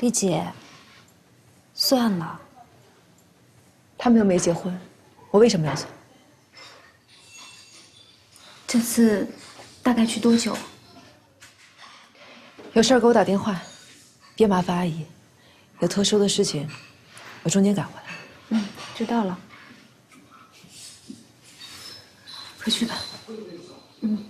丽姐，算了，他们又没结婚，我为什么要走？这次大概去多久？有事儿给我打电话，别麻烦阿姨。有特殊的事情，我中间赶回来。嗯，知道了。回去吧。嗯。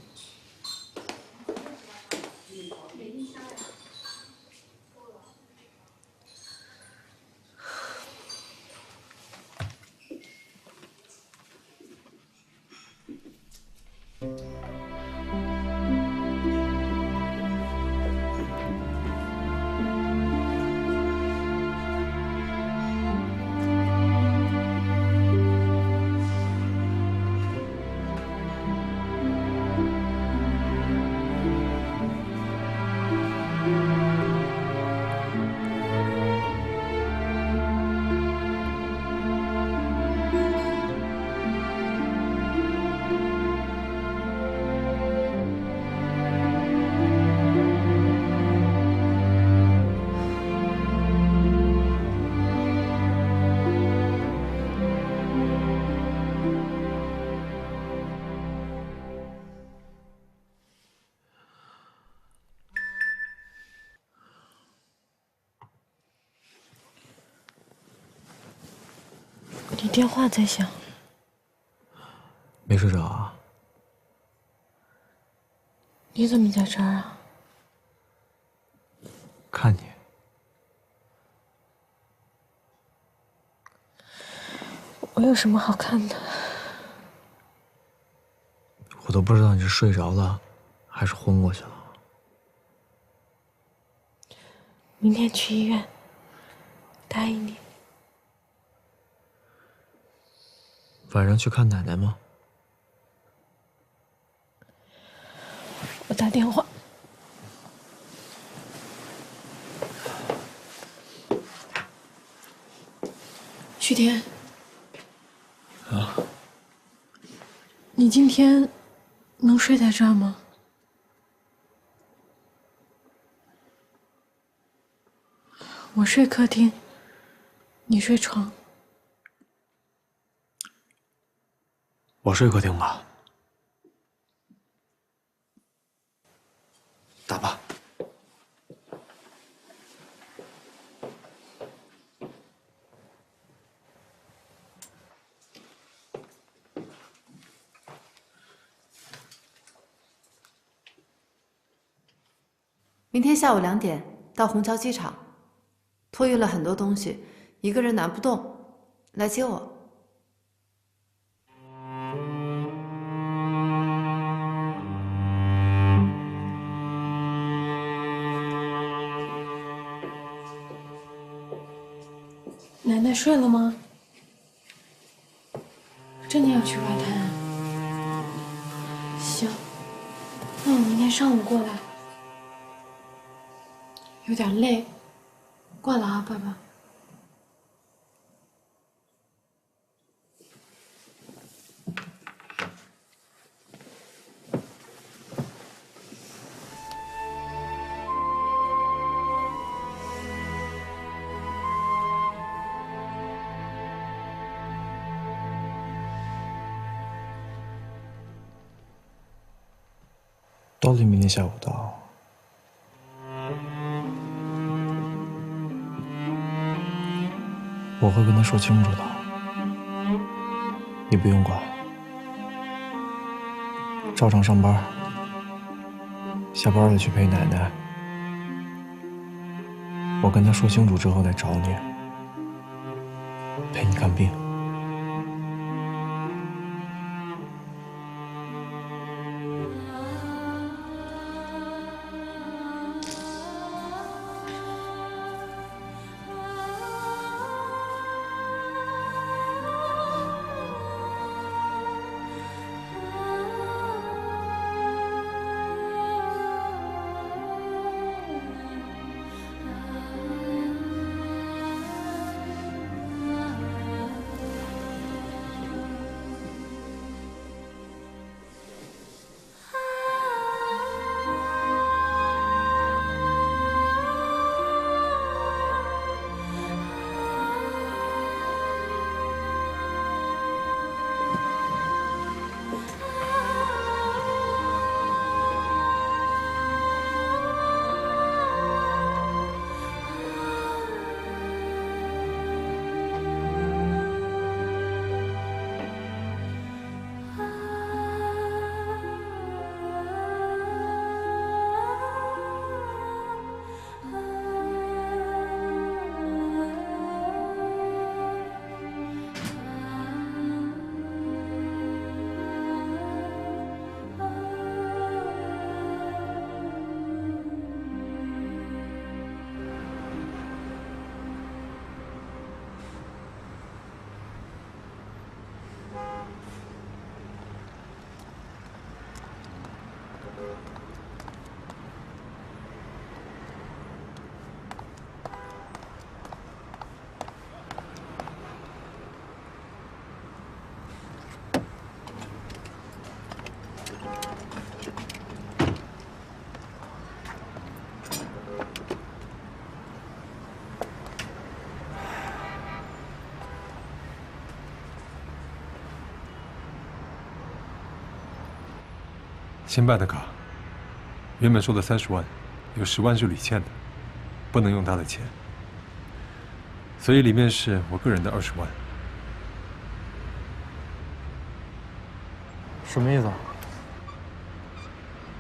你电话在响，没睡着啊？你怎么在这儿啊？看你。我有什么好看的？我都不知道你是睡着了，还是昏过去了。明天去医院，答应你。晚上去看奶奶吗？我打电话。徐天。啊？你今天能睡在这儿吗？我睡客厅，你睡床。我睡客厅吧。打吧。明天下午2点到虹桥机场，托运了很多东西，一个人拿不动，来接我。奶奶睡了吗？真的要去外滩啊？行，那我明天上午过来。有点累，挂了啊，爸爸。到底明天下午到。我会跟他说清楚的，你不用管，照常上班，下班了去陪奶奶。我跟他说清楚之后再找你，陪你看病。新办的卡，原本说的30万，有10万是吕倩的，不能用她的钱，所以里面是我个人的20万。什么意思啊？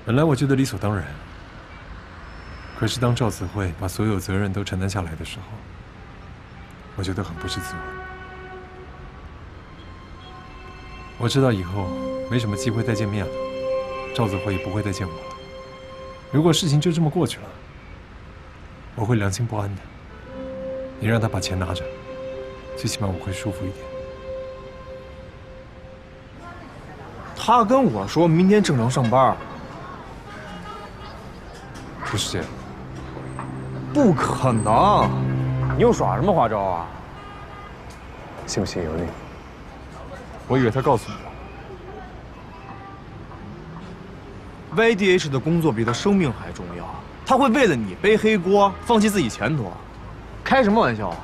本来我觉得理所当然，可是当赵子慧把所有责任都承担下来的时候，我觉得很不是滋味。我知道以后没什么机会再见面了，赵子慧也不会再见我了。如果事情就这么过去了，我会良心不安的。你让他把钱拿着，最起码我会舒服一点。他跟我说明天正常上班。不是这样，不可能！你又耍什么花招啊？信不信由你。我以为他告诉你了。YDH 的工作比他生命还重要，他会为了你背黑锅，放弃自己前途？开什么玩笑啊！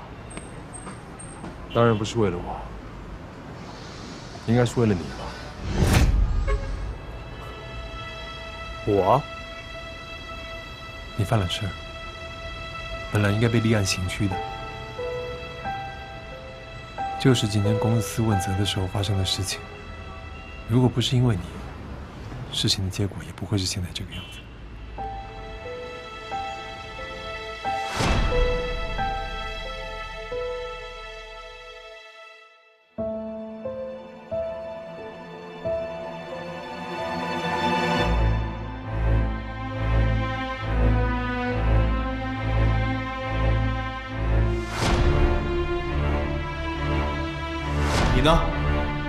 当然不是为了我，应该是为了你吧。我？你犯了事儿，本来应该被立案刑拘的，就是今天公司问责的时候发生的事情。如果不是因为你，事情的结果也不会是现在这个样子。你呢？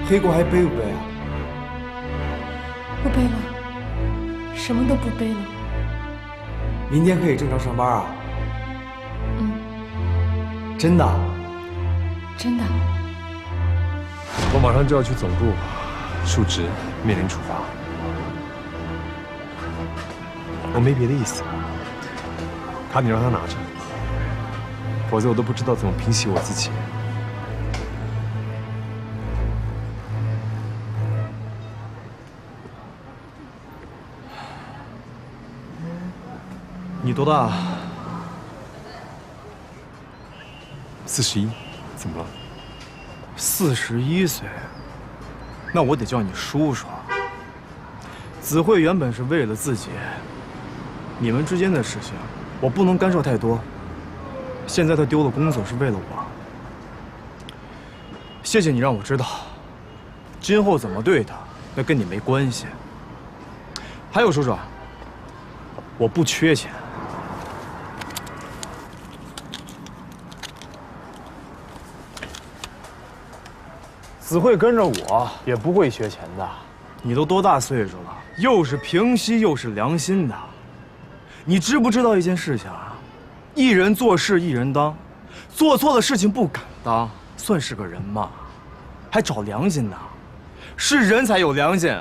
黑锅还背不背啊？不背了，什么都不背了。明天可以正常上班啊？嗯，真的？真的。我马上就要去总部述职，面临处罚。我没别的意思，卡你让他拿着，否则我都不知道怎么平息我自己。你多大？41，怎么了？41岁，那我得叫你叔叔。子慧原本是为了自己，你们之间的事情我不能干涉太多。现在她丢了工作是为了我，谢谢你让我知道，今后怎么对她，那跟你没关系。还有叔叔，我不缺钱。子慧跟着我也不会缺钱的。你都多大岁数了，又是平息又是良心的。你知不知道一件事情啊？一人做事一人当，做错的事情不敢当，算是个人吗？还找良心呢？是人才有良心。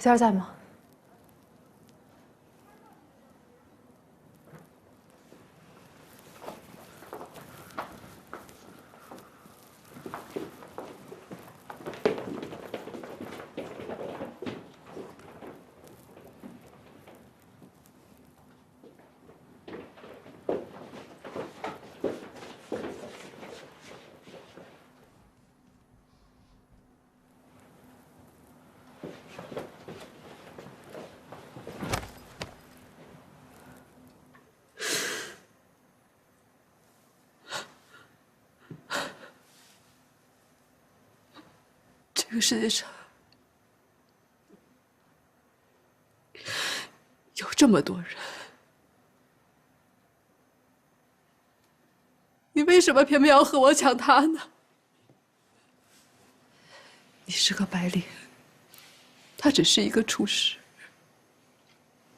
仙儿在吗？这个世界上有这么多人，你为什么偏偏要和我抢他呢？你是个白领，他只是一个厨师，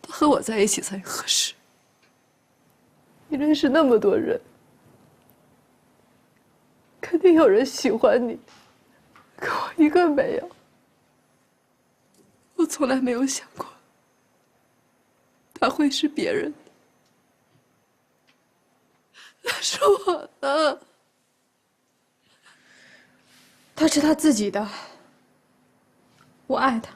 他和我在一起才合适。你认识那么多人，肯定有人喜欢你。可我一个没有，我从来没有想过他会是别人的，那是我的。他是他自己的，我爱他。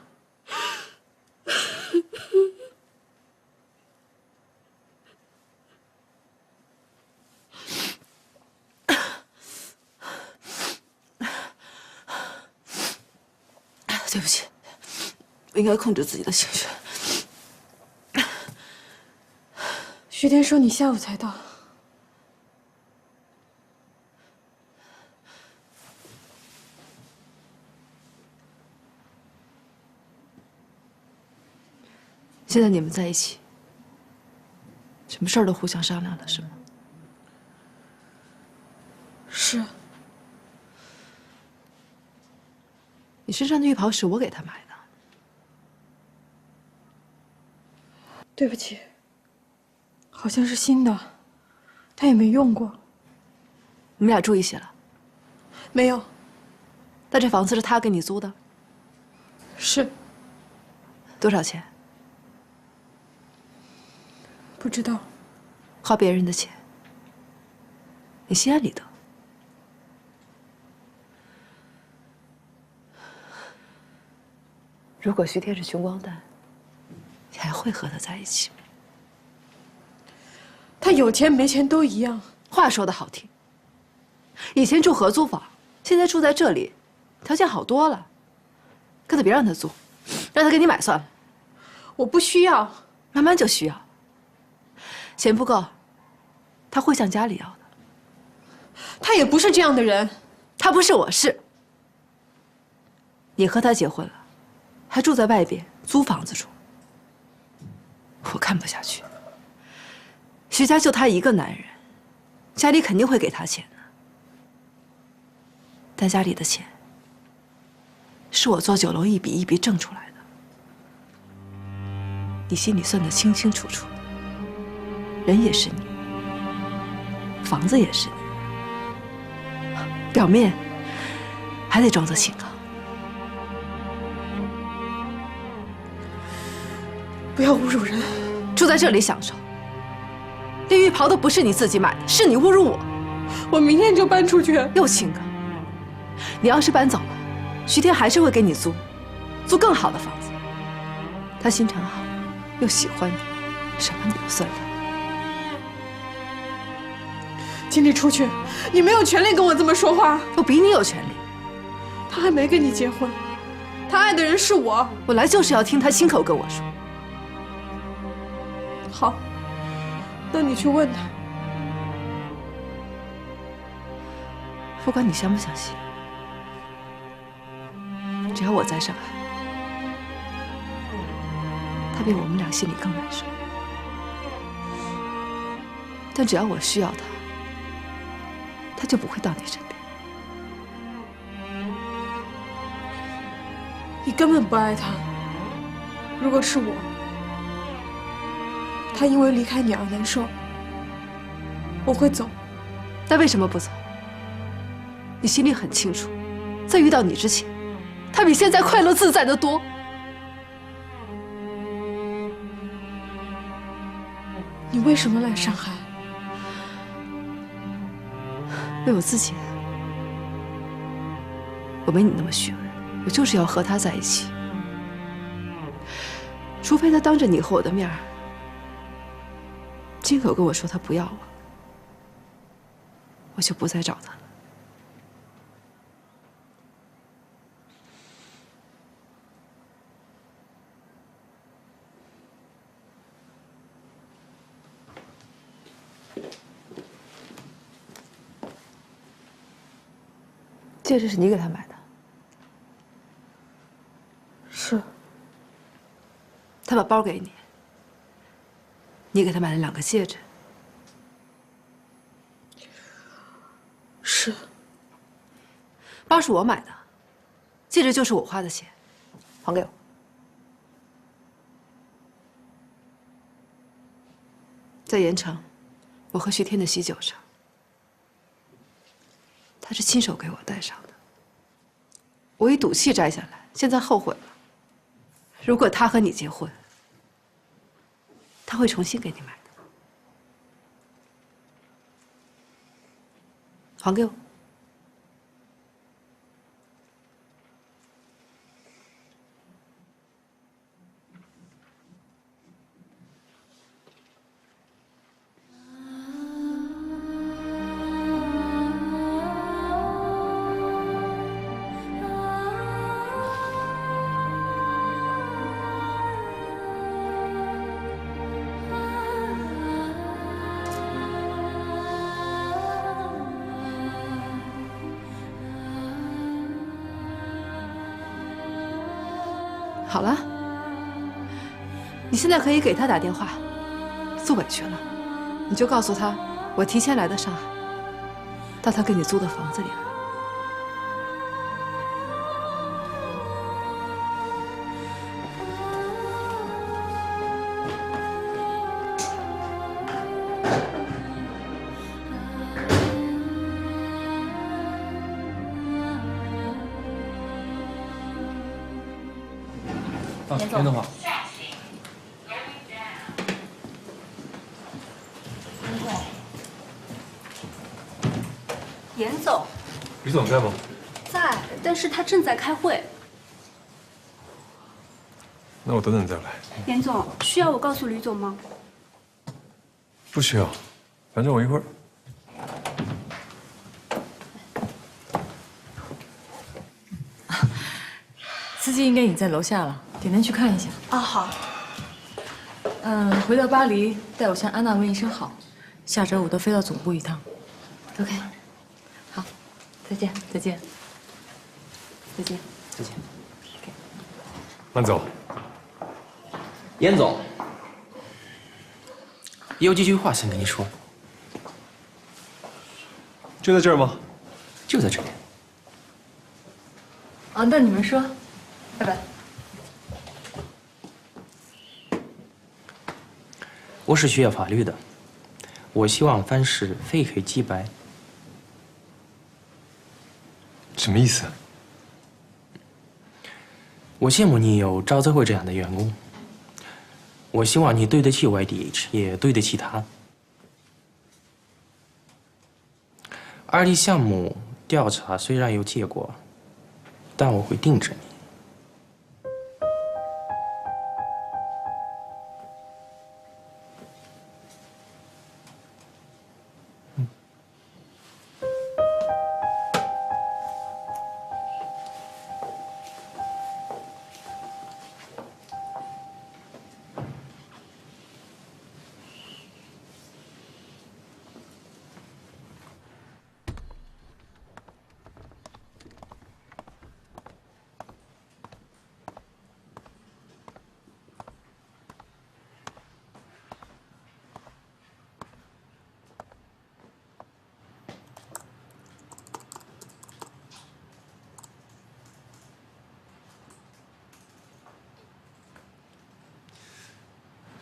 对不起，我应该控制自己的情绪。徐天说你下午才到，现在你们在一起，什么事儿都互相商量了，是吗？是。你身上的浴袍是我给他买的。对不起，好像是新的，他也没用过。你们俩住一起了？没有。那这房子是他给你租的？是。多少钱？不知道。花别人的钱，你心安理得。如果徐天是穷光蛋，你还会和他在一起吗？他有钱没钱都一样。话说的好听，以前住合租房，现在住在这里，条件好多了。干脆别让他租，让他给你买算了。我不需要，慢慢就需要。钱不够，他会向家里要的。他也不是这样的人。他不是，我是。你和他结婚了，还住在外边租房子住，我看不下去。徐家就他一个男人，家里肯定会给他钱的。但家里的钱是我做酒楼一笔一笔挣出来的，你心里算得清清楚楚的。人也是你，房子也是你，表面还得装作清高。不要侮辱人。住在这里享受，连浴袍都不是你自己买的，是你侮辱我。我明天就搬出去。又清高。你要是搬走了，徐天还是会给你租更好的房子。他心肠好，又喜欢你，什么你都算了。请你出去，你没有权利跟我这么说话。我比你有权利。他还没跟你结婚，他爱的人是我。我来就是要听他亲口跟我说。好，那你去问他。不管你相不相信，只要我在上海，他比我们俩心里更难受。但只要我需要他，他就不会到你身边。你根本不爱他。如果是我，他因为离开你而难受，我会走。那为什么不走？你心里很清楚，在遇到你之前，他比现在快乐自在得多。为什么来上海？为我自己。我没你那么虚伪，我就是要和他在一起。除非他当着你和我的面儿，亲口跟我说他不要我，我就不再找他了。戒指是你给他买的？是。他把包给你，你给他买了2个戒指。是。包是我买的，戒指就是我花的钱，还给我。在盐城，我和徐天的喜酒上，他是亲手给我戴上的。我一赌气摘下来，现在后悔了。如果他和你结婚，他会重新给你买的。还给我。好了，你现在可以给他打电话，做委屈了，你就告诉他我提前来的上海，到他给你租的房子里来。严总好。严总李总在吗？在，但是他正在开会。那我等等再来。严总，需要我告诉吕总吗？不需要，反正我一会儿。司机应该已经在楼下了，点点去看一下。啊，好。回到巴黎，代我向安娜问一声好。下周5都飞到总部一趟。OK。好，再见，再见，再见，再见。慢走。严总，有几句话想跟你说。就在这儿吗？就在这里。啊，那你们说，拜拜。我是学法律的，我希望凡事非黑即白。什么意思？我羡慕你有赵泽辉这样的员工。我希望你对得起 YDH， 也对得起他。2D 项目调查虽然有结果，但我会盯着你。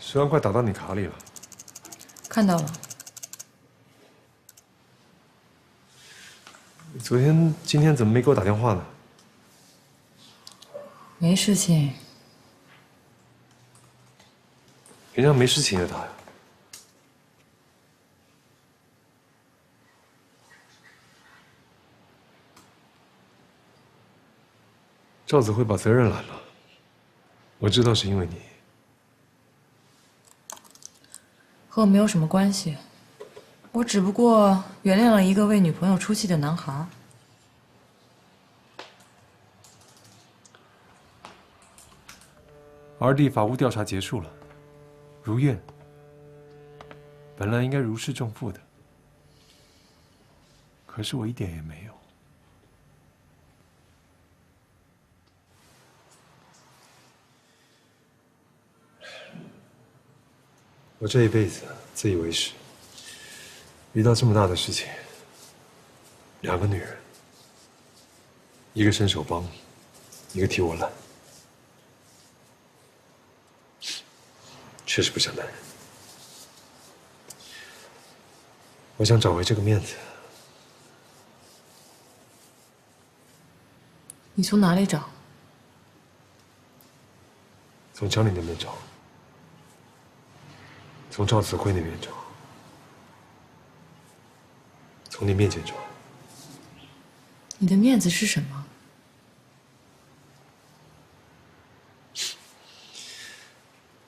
10万块打到你卡里了。看到了。昨天、今天怎么没给我打电话呢？没事情。平常没事情也打呀。赵子慧把责任揽了，我知道是因为你。和我没有什么关系，我只不过原谅了一个为女朋友出气的男孩。二弟法务调查结束了，如愿。本来应该如释重负的，可是我一点也没有。我这一辈子自以为是，遇到这么大的事情，两个女人，一个伸手帮，一个替我揽，确实不像男人。我想找回这个面子。你从哪里找？从江里那边找，从赵子慧那边找，从你面前找。你的面子是什么？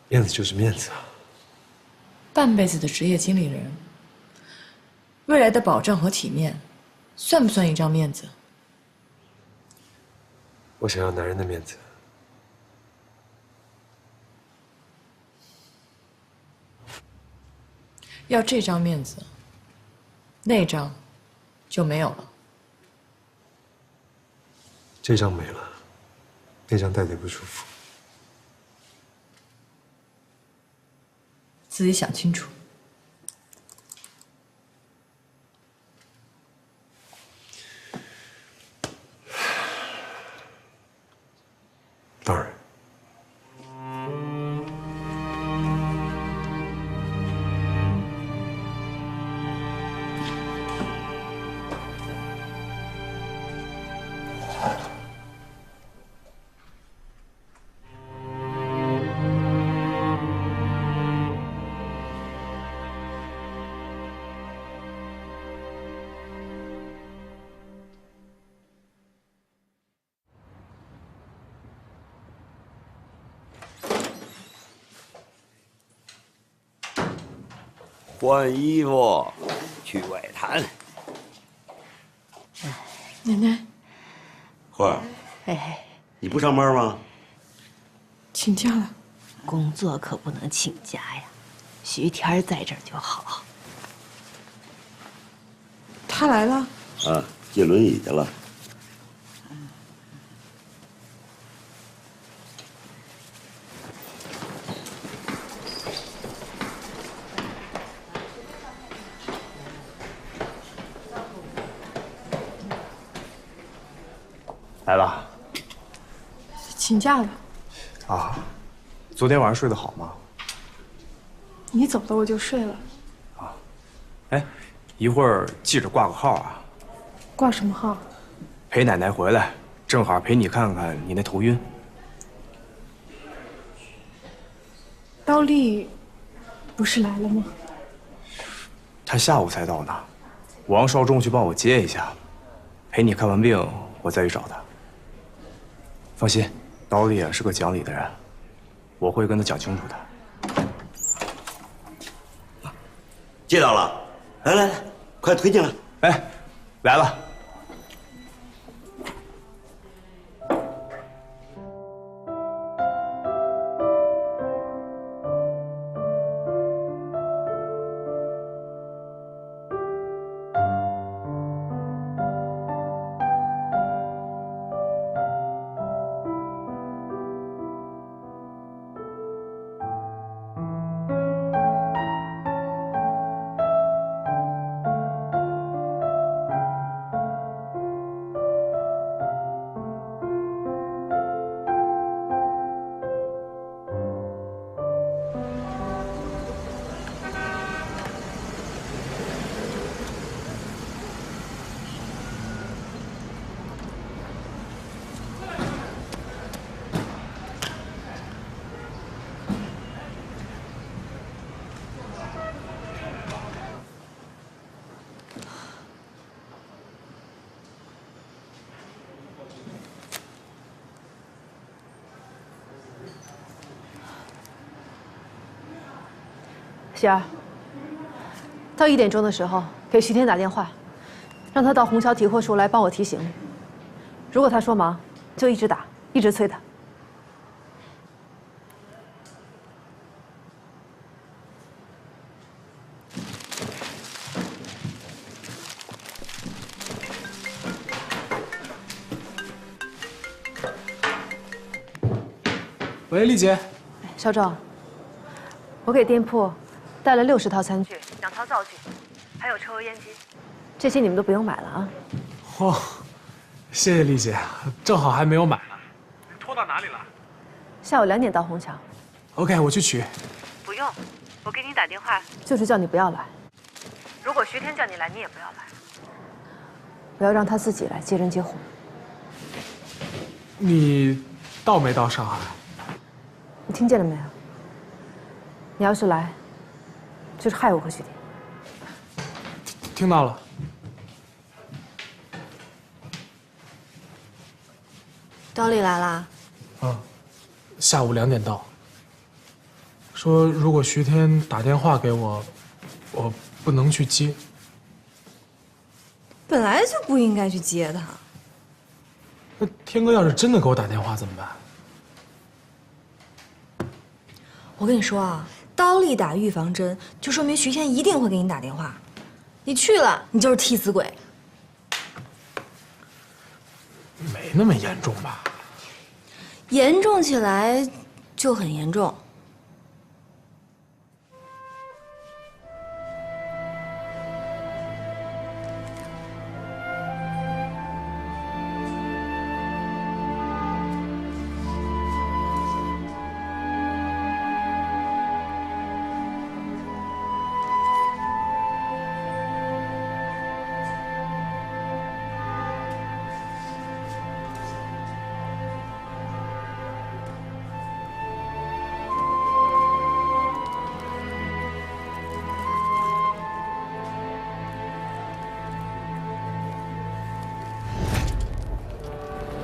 面子就是面子啊。半辈子的职业经理人，未来的保障和体面，算不算一张面子？我想要男人的面子。要这张面子，那张就没有了。这张没了，那张戴得不舒服。自己想清楚。当然。换衣服，去外滩。奶奶，慧儿，哎，你不上班吗？请假了。工作可不能请假呀，徐天在这儿就好。他来了。啊，借轮椅去了。来了。请假了。啊，昨天晚上睡得好吗？你走了我就睡了。哎，一会儿记着挂个号啊。挂什么号？陪奶奶回来，正好陪你看看你那头晕。刀丽不是来了吗？她下午才到呢，王少中去帮我接一下，陪你看完病，我再去找她。放心，刀丽是个讲理的人，我会跟她讲清楚的。接到了，来来来，快推进来。哎，来了。喜儿，到1点钟的时候给徐天打电话，让他到虹桥提货处来帮我提行李。如果他说忙，就一直打，一直催他。喂，丽姐。邵正，我给店铺带了60套餐具、2套灶具，还有抽油烟机，这些你们都不用买了啊。哦，谢谢丽姐，正好还没有买呢。拖到哪里了？下午2点到虹桥。OK， 我去取。不用，我给你打电话就是叫你不要来。如果徐天叫你来，你也不要来。我要让他自己来接人接货。你到没到上海？你听见了没有？你要是来，就是害我和徐天。听到了。刀丽来啦？嗯，下午2点到。说如果徐天打电话给我，我不能去接。本来就不应该去接他。那天哥要是真的给我打电话怎么办？我跟你说啊，刀丽打预防针，就说明徐天一定会给你打电话。你去了，你就是替死鬼。没那么严重吧？严重起来就很严重。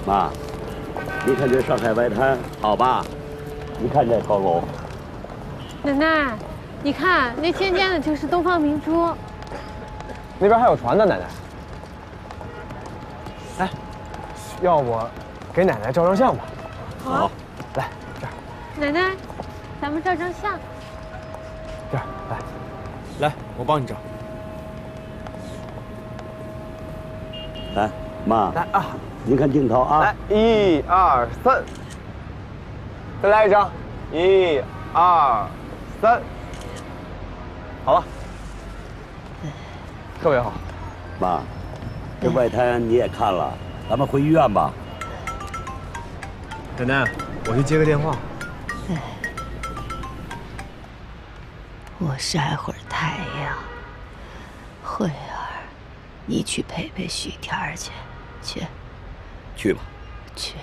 妈，你看这上海外滩好吧？你看这高楼。奶奶，你看那尖尖的就是东方明珠。那边还有船呢，奶奶。来，要不给奶奶照张相吧？好。来这儿。奶奶，咱们照张相。这儿来，我帮你照。来，妈。来啊！您看镜头啊！来，1、2、3，再来一张，1、2、3，好了，特别好。妈，这外滩你也看了，咱们回医院吧。奶奶，我去接个电话。我晒会儿太阳。慧儿，你去陪陪许天儿去，去。去吧，去。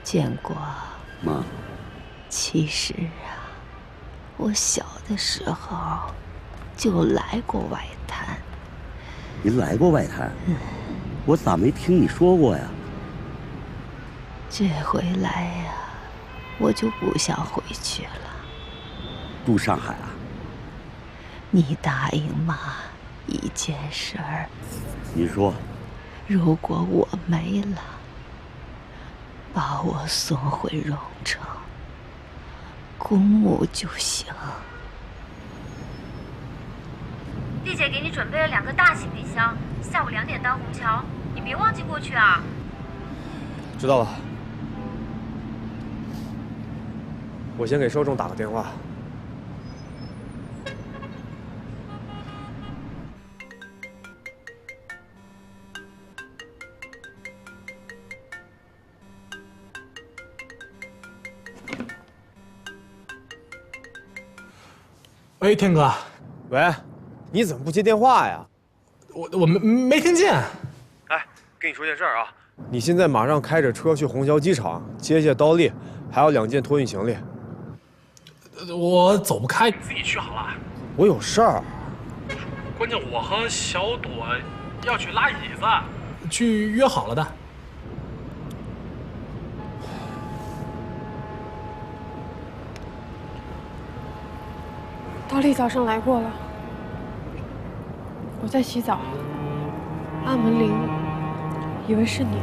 建国，妈，其实啊，我小的时候就来过外滩。您来过外滩？我咋没听你说过呀？这回来呀，我就不想回去了。住上海啊？你答应妈一件事儿。你说，如果我没了，把我送回荣城，公墓就行。丽姐给你准备了2个大行李箱，下午2点到虹桥，你别忘记过去啊。知道了，我先给收仲打个电话。喂，天哥。喂，你怎么不接电话呀？我没听见。哎，跟你说件事儿啊，你现在马上开着车去虹桥机场接下刀丽，还有2件托运行李。我走不开，你自己去好了。我有事儿。关键我和小朵要去拉椅子，去约好了的。高丽早上来过了，我在洗澡，按门铃，以为是你，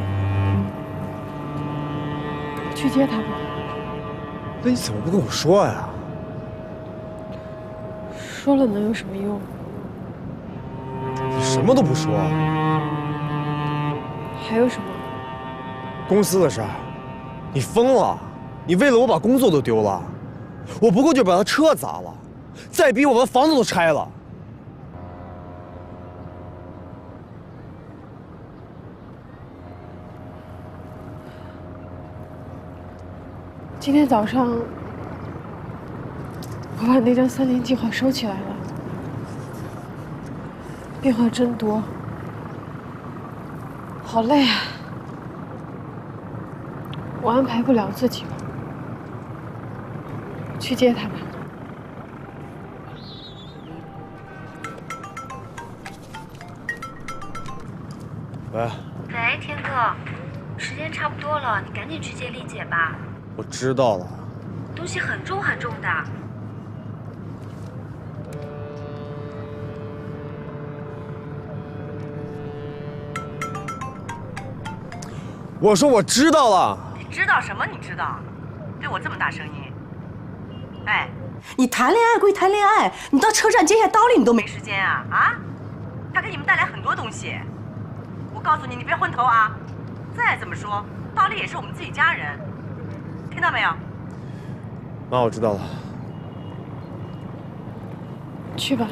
去接他吧。那你怎么不跟我说呀？说了能有什么用？你什么都不说。还有什么？公司的事儿，你疯了？你为了我把工作都丢了？我不过就把他车砸了，再逼我把房子都拆了。今天早上，我把那张3年计划收起来了，变化真多，好累啊！我安排不了自己了，去接他吧。喂，喂，天哥，时间差不多了，你赶紧去接丽姐吧。我知道了。东西很重很重的。我说我知道了。你知道什么？你知道？对我这么大声音？哎，你谈恋爱归谈恋爱，你到车站接下刀丽你都没时间啊！啊，他给你们带来很多东西。我告诉你，你别昏头啊！再怎么说，刀丽也是我们自己家人，听到没有？妈，我知道了。去吧。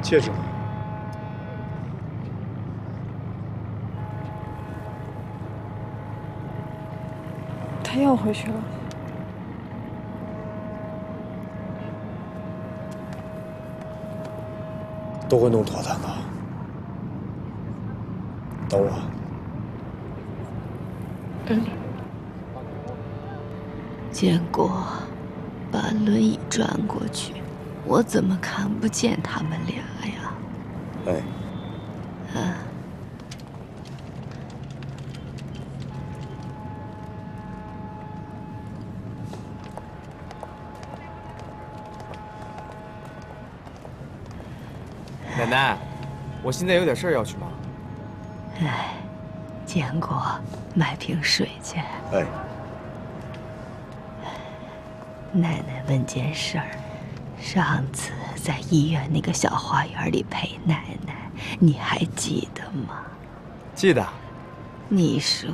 戒指呢？他又回去了。都会弄妥当的。等我。等你。建国，把轮椅转过去，我怎么看不见他们俩呀？哎。啊。奶奶，我现在有点事儿要去忙。哎，建国，买瓶水去。哎。奶奶问件事儿，上次在医院那个小花园里陪奶奶，你还记得吗？记得。你说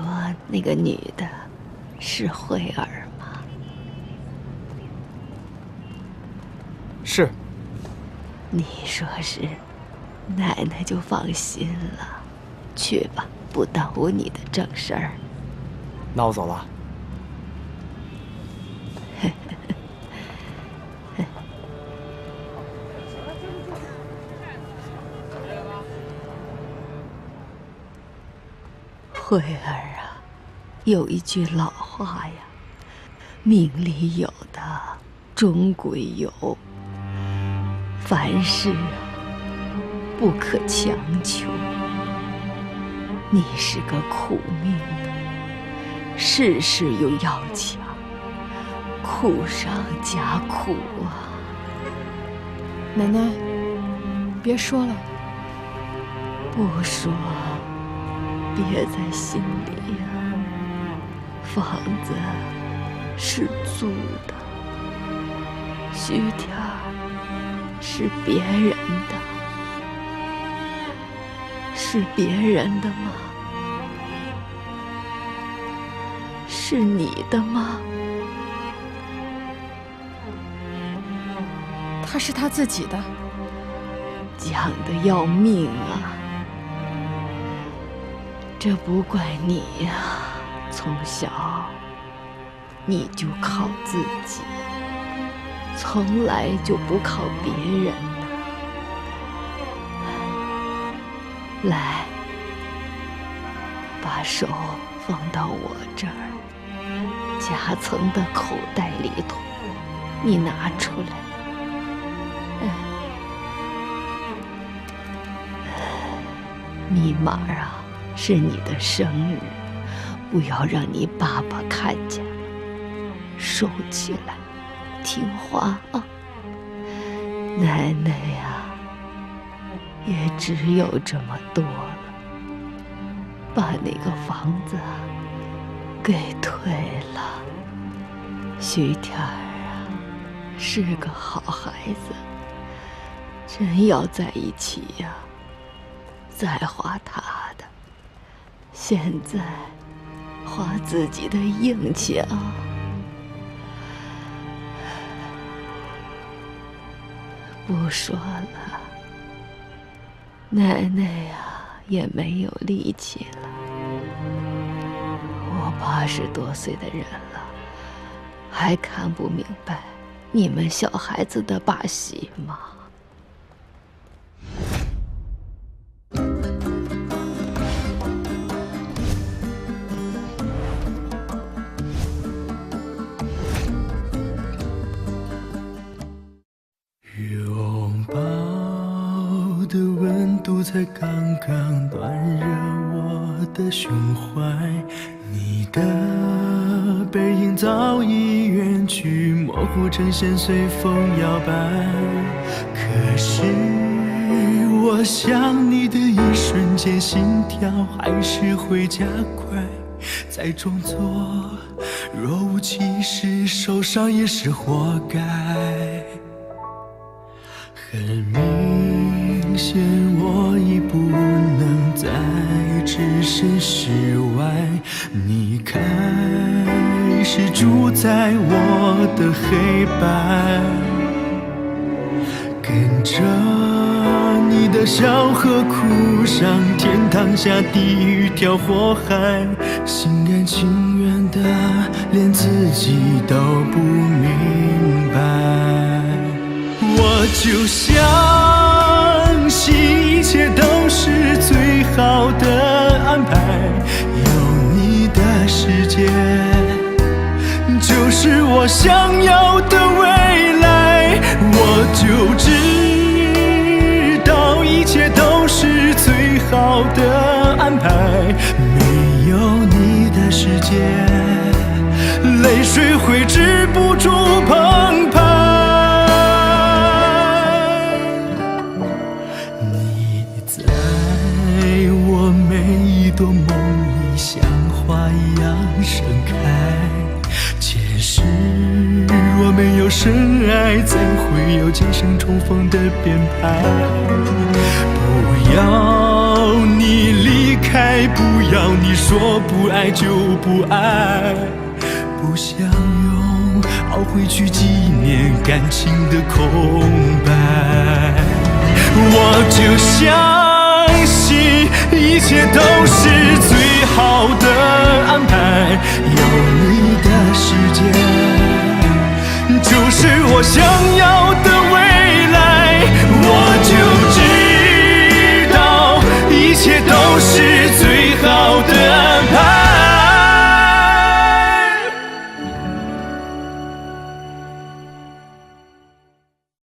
那个女的是慧儿吗？是。你说是，奶奶就放心了。去吧，不耽误你的正事儿。那我走了。慧儿啊，有一句老话呀，命里有的终归有，凡事啊不可强求。你是个苦命的，事事又要强，苦上加苦啊！奶奶，别说了。不说，憋在心里呀。房子是租的，徐天是别人的，是别人的吗？是你的吗？他是他自己的。犟得要命啊！这不怪你呀，从小你就靠自己，从来就不靠别人的。来，把手放到我这儿，夹层的口袋里头，你拿出来。密码啊，是你的生日，不要让你爸爸看见了，收起来，听话啊。奶奶呀，也只有这么多了，把那个房子给退了。徐天儿啊，是个好孩子，真要在一起呀，再花他的。现在花自己的硬气啊！不说了，奶奶呀也没有力气了。我80多岁的人了，还看不明白你们小孩子的把戏吗？拥抱的温度才刚刚暖热我的胸怀，你的背影早已远去，模糊成线随风摇摆。可是我想你的一瞬间，心跳还是会加快，再装作若无其事，受伤也是活该。很明显，我已不能再置身事外，你开始主宰我的黑白，跟着你的笑和哭，上天堂下地狱跳火海，心甘情愿的连自己都不明白。我就相信一切都是最好的安排，有你的世界就是我想要的未来。我就知道一切都是最好的安排，没有你的世界，泪水会止不住澎湃。多梦里像花一样盛开，前世若没有深爱，怎会有今生重逢的编排？不要你离开，不要你说不爱就不爱，不想用懊悔去纪念感情的空白。我就相信一切都是最好的安排，有你的世界就是我想要